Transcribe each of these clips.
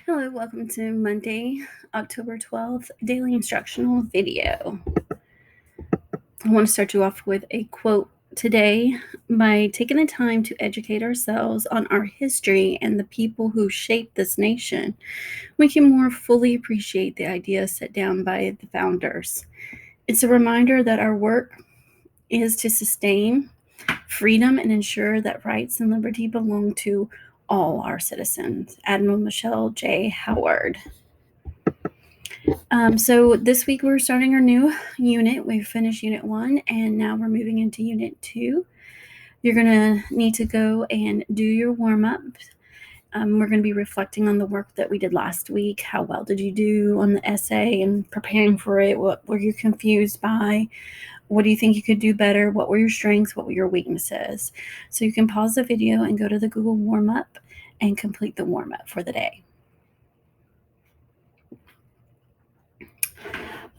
Hello, welcome to Monday, October 12th, daily instructional video. I want to start you off with a quote today. By taking the time to educate ourselves on our history and the people who shaped this nation, we can more fully appreciate the ideas set down by the founders. It's a reminder that our work is to sustain freedom and ensure that rights and liberty belong to all our citizens. Admiral Michelle J. Howard. So this week we're starting our new unit. We've finished Unit 1 and now we're moving into Unit 2. You're going to need to go and do your warm-up. We're going to be reflecting on the work that we did last week. How well did you do on the essay and preparing for it? What were you confused by? What do you think you could do better? What were your strengths? What were your weaknesses? So you can pause the video and go to the Google warm-up and complete the warm-up for the day.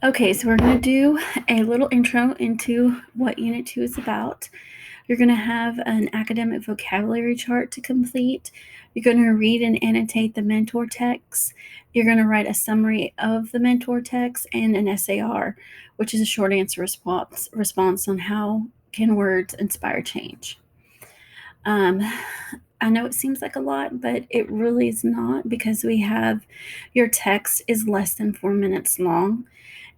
Okay, so we're going to do a little intro into what Unit 2 is about. You're going to have an academic vocabulary chart to complete. You're going to read and annotate the mentor text. You're going to write a summary of the mentor text and an SAR, which is a short answer response on how can words inspire change. I know it seems like a lot, but it really is not, because we have your text is less than 4 minutes long.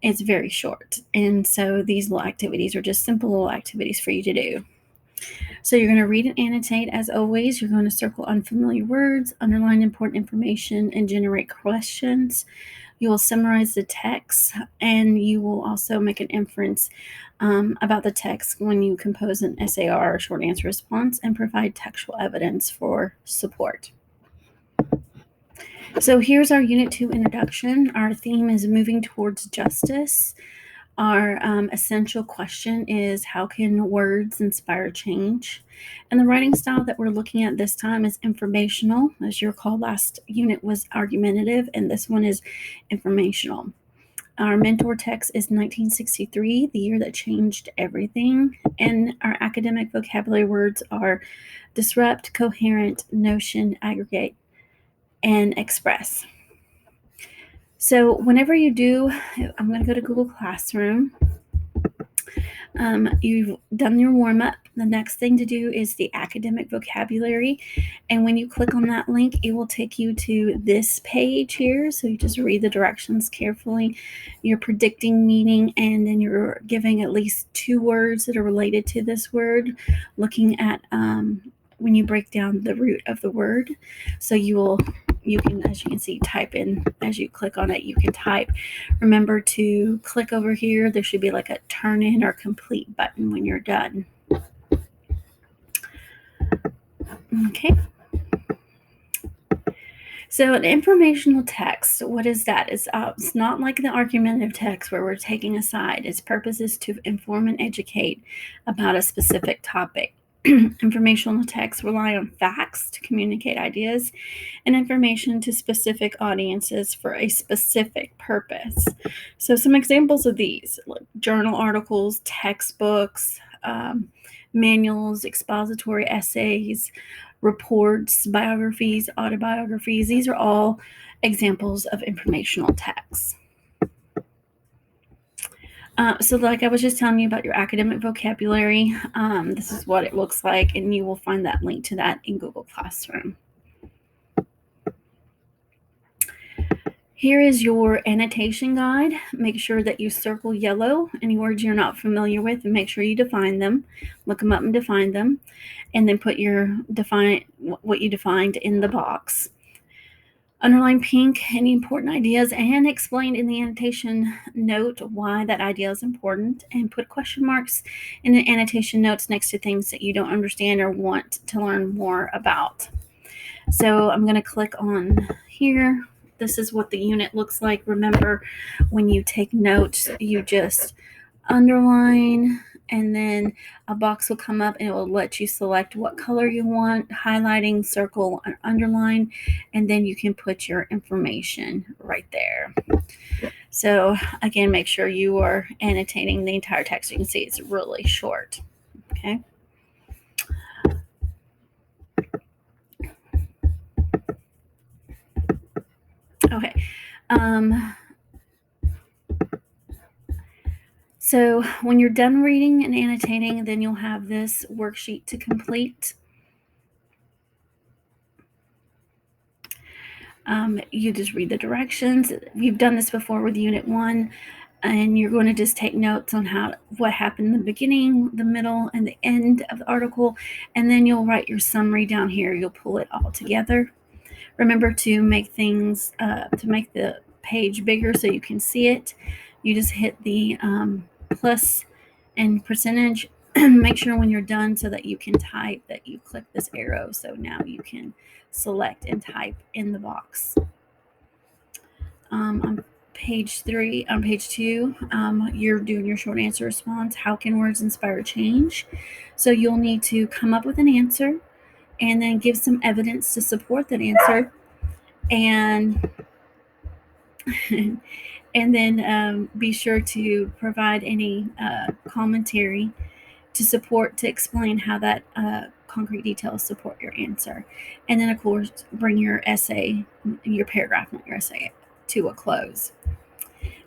It's very short. And so these little activities are just simple little activities for you to do. So you're going to read and annotate as always. You're going to circle unfamiliar words, underline important information, and generate questions. You will summarize the text, and you will also make an inference about the text when you compose an SAR, or short answer response, and provide textual evidence for support. So here's our Unit 2 introduction. Our theme is moving towards justice. Our essential question is, how can words inspire change? And the writing style that we're looking at this time is informational. As you recall, last unit was argumentative, and this one is informational. Our mentor text is 1963, the year that changed everything. And our academic vocabulary words are disrupt, coherent, notion, aggregate, and express. So whenever you do, I'm going to go to Google Classroom. You've done your warm-up. The next thing to do is the academic vocabulary. And when you click on that link, it will take you to this page here. So you just read the directions carefully. You're predicting meaning, and then you're giving at least 2 words that are related to this word, looking at when you break down the root of the word. So you can, as you can see, type in. As you click on it, you can type. Remember to click over here. There should be like a turn in or complete button when you're done. Okay. So an informational text, what is that? It's not like the argumentative text where we're taking a side. Its purpose is to inform and educate about a specific topic. Informational texts rely on facts to communicate ideas and information to specific audiences for a specific purpose. So some examples of these, like journal articles, textbooks, manuals, expository essays, reports, biographies, autobiographies. These are all examples of informational texts. So like I was just telling you about your academic vocabulary, this is what it looks like, and you will find that link to that in Google Classroom. Here is your annotation guide. Make sure that you circle yellow any words you're not familiar with, and make sure you define them. Look them up and define them, and then put what you defined in the box. Underline pink any important ideas, and explain in the annotation note why that idea is important, and put question marks in the annotation notes next to things that you don't understand or want to learn more about. So I'm going to click on here. This is what the unit looks like. Remember, when you take notes, you just underline, and then a box will come up and it will let you select what color you want, highlighting, circle, or underline, and then you can put your information right there. So again, make sure you are annotating the entire text. You can see it's really short. Okay. Okay. So when you're done reading and annotating, then you'll have this worksheet to complete. You just read the directions. You've done this before with Unit 1, and you're going to just take notes on what happened in the beginning, the middle, and the end of the article, and then you'll write your summary down here. You'll pull it all together. Remember to make the page bigger so you can see it. You just hit the plus and percentage. Make sure when you're done so that you can type that you click this arrow. So now you can select and type in the box. On page 2, you're doing your short answer response. How can words inspire change? So you'll need to come up with an answer and then give some evidence to support that answer, and and then be sure to provide any commentary to explain how that concrete details support your answer. And then, of course, bring your paragraph, not your essay, to a close.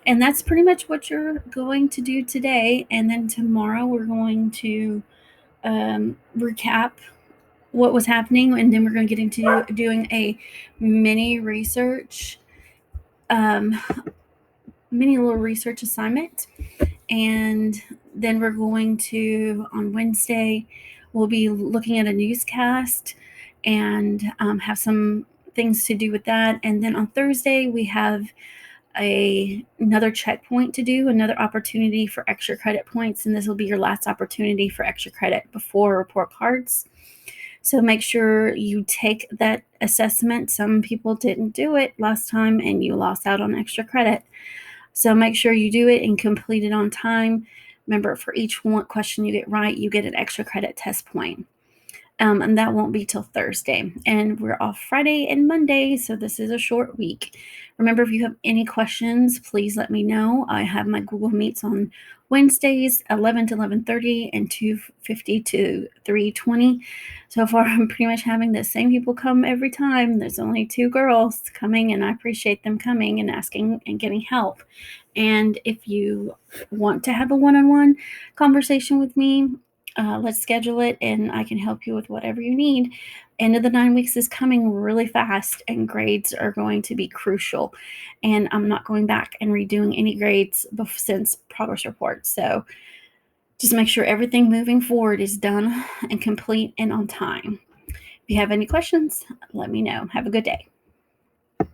And that's pretty much what you're going to do today. And then tomorrow we're going to recap what was happening, and then we're going to get into doing a mini little research assignment. And then we're going to, on Wednesday, we'll be looking at a newscast and have some things to do with that. And then on Thursday, we have another checkpoint to do, another opportunity for extra credit points. And this will be your last opportunity for extra credit before report cards. So make sure you take that assessment. Some people didn't do it last time and you lost out on extra credit. So make sure you do it and complete it on time. Remember, for each question you get right, you get an extra credit test point. And that won't be till Thursday. And we're off Friday and Monday, so this is a short week. Remember, if you have any questions, please let me know. I have my Google Meets on Wednesdays, 11 to 11:30 and 2:50 to 3:20. So far, I'm pretty much having the same people come every time. There's only 2 girls coming, and I appreciate them coming and asking and getting help. And if you want to have a one-on-one conversation with me, let's schedule it and I can help you with whatever you need. End of the 9 weeks is coming really fast, and grades are going to be crucial. And I'm not going back and redoing any grades since progress reports. So just make sure everything moving forward is done and complete and on time. If you have any questions, let me know. Have a good day.